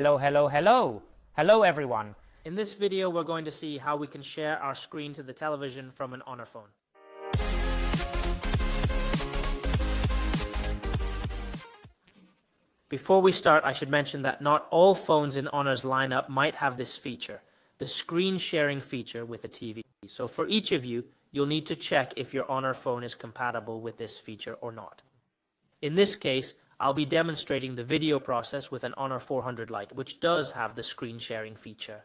Hello everyone. In this video we're going to see how we can share our screen to the television from an Honor phone. Before we start, I should mention that not all phones in Honor's lineup might have this feature, the screen sharing feature with a TV. So for each of you, you'll need to check if your Honor phone is compatible with this feature or not. In this case, I'll be demonstrating the video process with an Honor 400 Lite, which does have the screen sharing feature.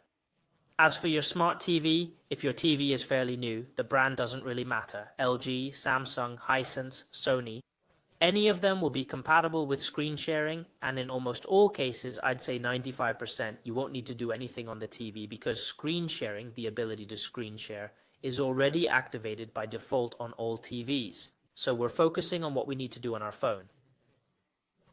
As for your smart TV, if your TV is fairly new, the brand doesn't really matter. LG, Samsung, Hisense, Sony, any of them will be compatible with screen sharing, and in almost all cases, I'd say 95%, you won't need to do anything on the TV because screen sharing, the ability to screen share, is already activated by default on all TVs. So we're focusing on what we need to do on our phone.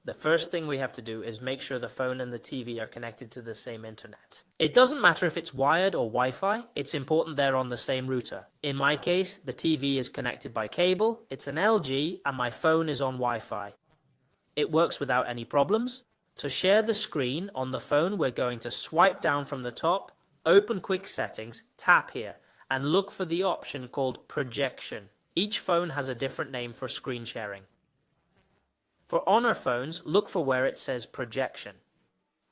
The first thing we have to do is make sure the phone and the TV are connected to the same internet. It doesn't matter if it's wired or Wi-Fi, it's important they're on the same router. In my case, the TV is connected by cable, it's an LG, and my phone is on Wi-Fi. It works without any problems. To share the screen on the phone, we're going to swipe down from the top, open Quick Settings, tap here, and look for the option called Projection. Each phone has a different name for screen sharing. For Honor phones, look for where it says Projection.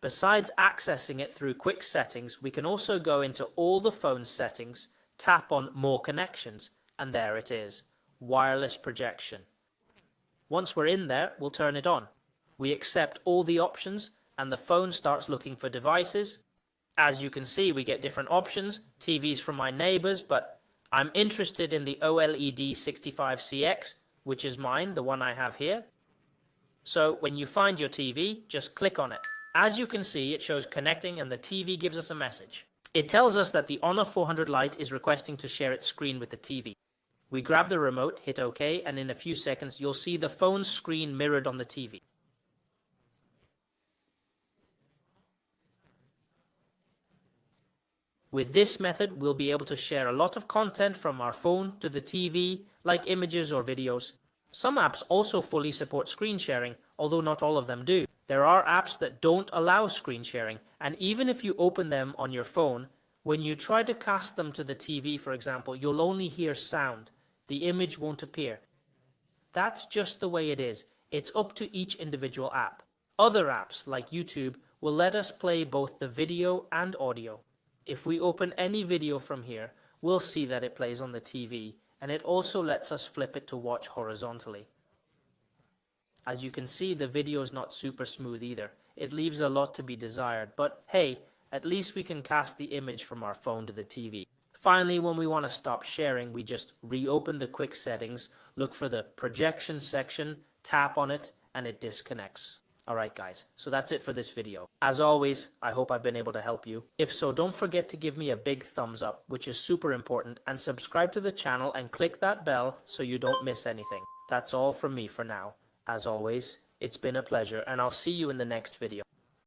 Besides accessing it through Quick Settings, we can also go into all the phone settings, tap on More Connections, and there it is, Wireless Projection. Once we're in there, we'll turn it on. We accept all the options, and the phone starts looking for devices. As you can see, we get different options, TVs from my neighbors, but I'm interested in the OLED 65CX, which is mine, the one I have here. So when you find your TV, just click on it. As you can see, it shows connecting and the TV gives us a message. It tells us that the Honor 400 Lite is requesting to share its screen with the TV. We grab the remote, hit OK, and in a few seconds you'll see the phone's screen mirrored on the TV. With this method, we'll be able to share a lot of content from our phone to the TV, like images or videos. Some apps also fully support screen sharing, although not all of them do. There are apps that don't allow screen sharing, and even if you open them on your phone, when you try to cast them to the TV, for example, you'll only hear sound. The image won't appear. That's just the way it is. It's up to each individual app. Other apps, like YouTube, will let us play both the video and audio. If we open any video from here, we'll see that it plays on the TV, and it also lets us flip it to watch horizontally. As you can see, the video is not super smooth either. It leaves a lot to be desired, but hey, at least we can cast the image from our phone to the TV. Finally, when we want to stop sharing, we just reopen the Quick Settings, look for the Projection section, tap on it, and it disconnects. Alright guys, so that's it for this video. As always, I hope I've been able to help you. If so, don't forget to give me a big thumbs up, which is super important, and subscribe to the channel and click that bell so you don't miss anything. That's all from me for now. As always, it's been a pleasure, and I'll see you in the next video.